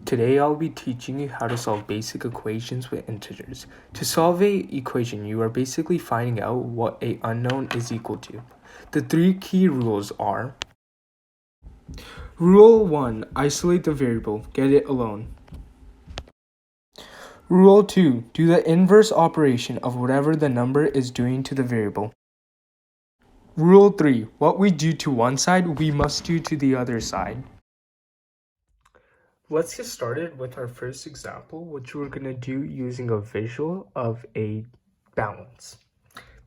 Today I'll be teaching you how to solve basic equations with integers. To solve a equation, you are basically finding out what a unknown is equal to. The three key rules are: Rule 1, isolate the variable, get it alone. Rule 2, do the inverse operation of whatever the number is doing to the variable. Rule 3, what we do to one side, we must do to the other side. Let's get started with our first example, which we're going to do using a visual of a balance.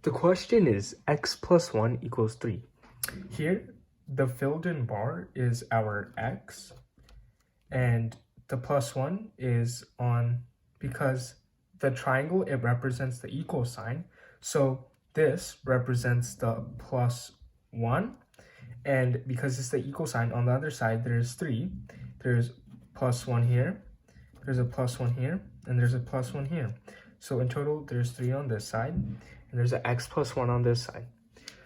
The question is x plus 1 equals 3. Here, the filled in bar is our x, and the plus 1 is on, because the triangle, it represents the equal sign. So this represents the plus 1, and because it's the equal sign, on the other side, there's 3. There's plus 1 here, there's a plus 1 here, and there's a plus 1 here. So in total, there's 3 on this side, and there's an x plus 1 on this side.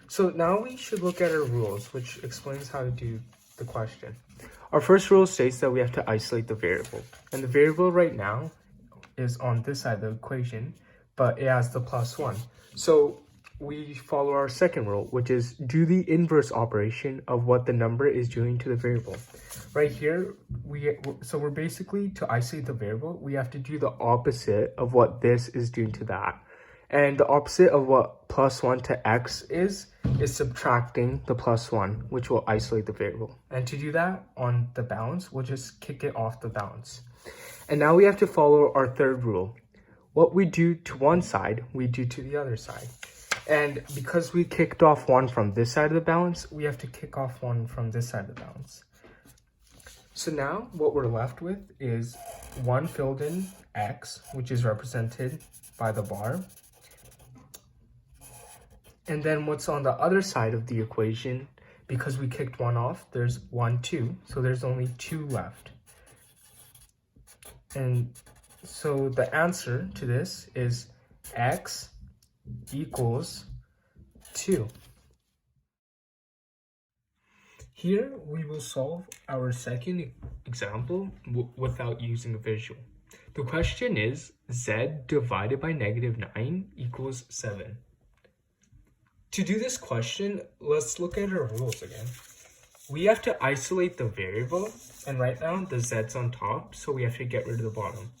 So now we should look at our rules, which explains how to do the question. Our first rule states that we have to isolate the variable. And the variable right now is on this side of the equation, but it has the plus 1. So we follow our second rule, which is do the inverse operation of what the number is doing to the variable. Right here, we're basically, to isolate the variable, we have to do the opposite of what this is doing to that. And the opposite of what plus 1 to x is subtracting the plus 1, which will isolate the variable. And to do that on the balance, we'll just kick it off the balance. And now we have to follow our third rule. What we do to one side, we do to the other side. And because we kicked off 1 from this side of the balance, we have to kick off 1 from this side of the balance. So now what we're left with is 1 filled in x, which is represented by the bar. And then what's on the other side of the equation, because we kicked 1 off, there's 1, 2. So there's only 2 left. And so the answer to this is x equals 2. Here we will solve our second example without using a visual. The question is z divided by -9 equals 7. To do this question, let's look at our rules again. We have to isolate the variable, and right now the z's on top, so we have to get rid of the bottom.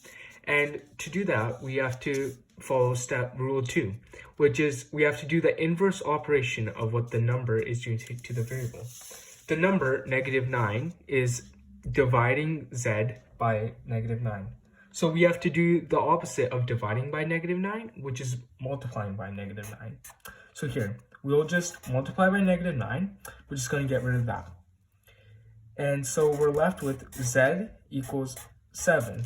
And to do that, we have to follow rule 2, which is we have to do the inverse operation of what the number is doing to the variable. The number -9 is dividing z by -9. So we have to do the opposite of dividing by -9, which is multiplying by -9. So here, we'll just multiply by -9. We're just going to get rid of that. And so we're left with z equals 7.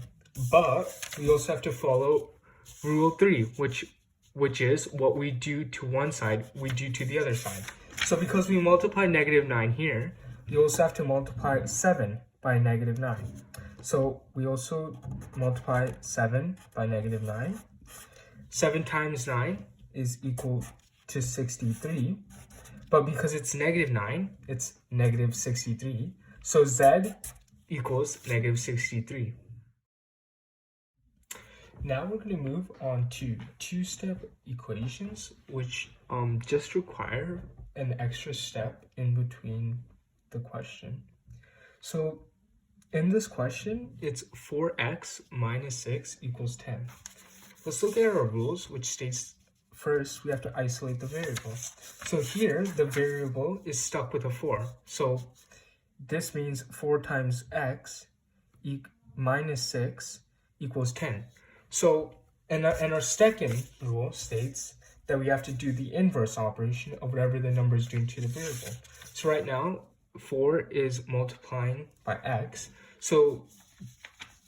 But we also have to follow rule 3, which is what we do to one side, we do to the other side. So because we multiply -9 here, we also have to multiply 7 by -9. So we also multiply 7 by -9. 7 times 9 is equal to 63. But because it's -9, it's -63. So z equals -63. Now we're going to move on to two-step equations, which just require an extra step in between the question. So in this question, it's 4x minus 6 equals 10. Let's look at our rules, which states first we have to isolate the variable. So here, the variable is stuck with a 4. So this means 4 times x minus 6 equals 10. So, and our second rule states that we have to do the inverse operation of whatever the number is doing to the variable. So right now, 4 is multiplying by x. So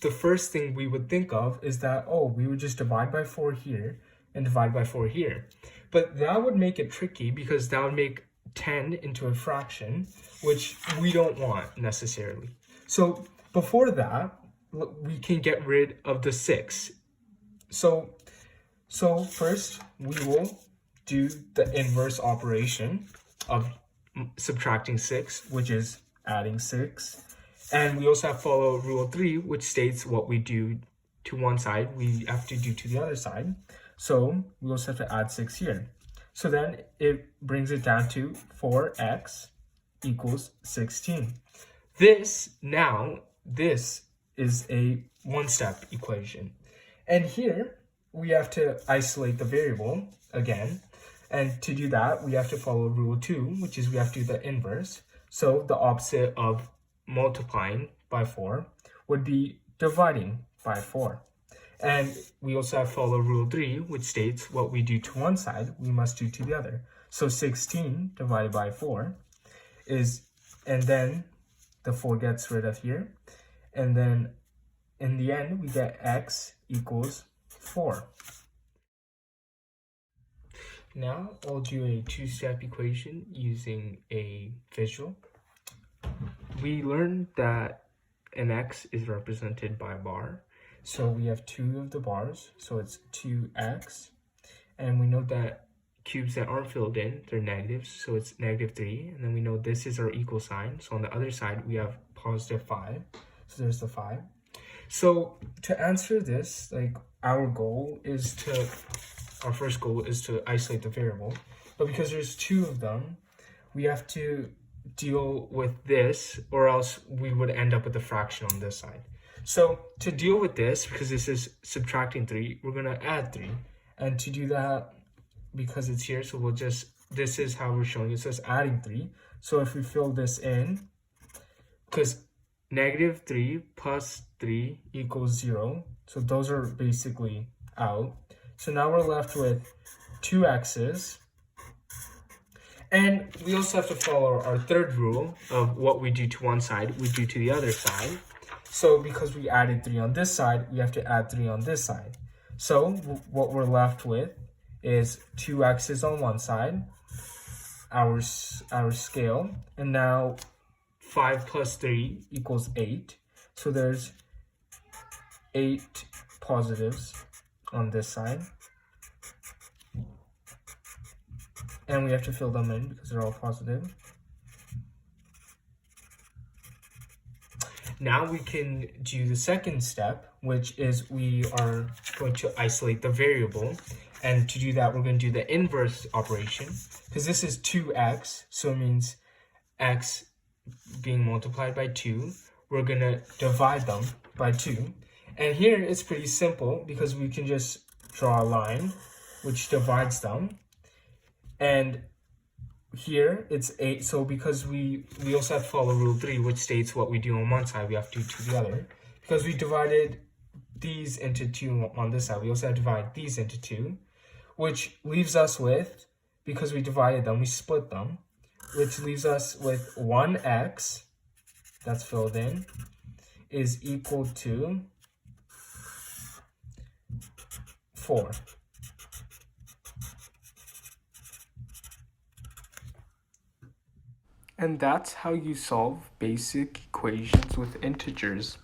the first thing we would think of is that, oh, we would just divide by 4 here and divide by 4 here. But that would make it tricky because that would make 10 into a fraction, which we don't want necessarily. So before that, we can get rid of the 6. So first we will do the inverse operation of subtracting 6, which is adding 6. And we also have to follow rule 3, which states what we do to one side, we have to do to the other side. So we also have to add 6 here. So then it brings it down to 4x equals 16. This is a one-step equation. And here we have to isolate the variable again. And to do that, we have to follow rule 2, which is we have to do the inverse. So the opposite of multiplying by 4 would be dividing by 4. And we also have to follow rule 3, which states what we do to one side, we must do to the other. So 16 divided by 4 is, and then the 4 gets rid of here. And then in the end, we get x equals 4. Now I'll do a two-step equation using a visual. We learned that an x is represented by a bar. So we have 2 of the bars, so it's 2x. And we know that cubes that aren't filled in, they're negatives, so it's -3. And then we know this is our equal sign. So on the other side, we have +5. So there's the 5. So to answer this, like our first goal is to isolate the variable. But because there's 2 of them, we have to deal with this, or else we would end up with a fraction on this side. So to deal with this, because this is subtracting 3, we're going to add 3. And to do that, because it's here, so this is how we're showing it. So it's adding 3. So if we fill this in, because -3 plus 3 equals 0. So those are basically out. So now we're left with 2 x's. And we also have to follow our third rule of what we do to one side, we do to the other side. So because we added 3 on this side, we have to add 3 on this side. So what we're left with is 2 x's on one side, our scale, and now 5 plus 3 equals 8. So there's 8 positives on this side. And we have to fill them in because they're all positive. Now we can do the second step, which is we are going to isolate the variable. And to do that, we're going to do the inverse operation, because this is 2x, so it means x being multiplied by 2. We're going to divide them by 2. And here it's pretty simple, because we can just draw a line which divides them. And here it's 8, so because we also have to follow rule 3, which states what we do on one side, we have to do to the other. Because we divided these into 2 on this side, we also have to divide these into 2, which leaves us with, because we divided them, we split them, which leaves us with 1x, that's filled in, is equal to 4. And that's how you solve basic equations with integers.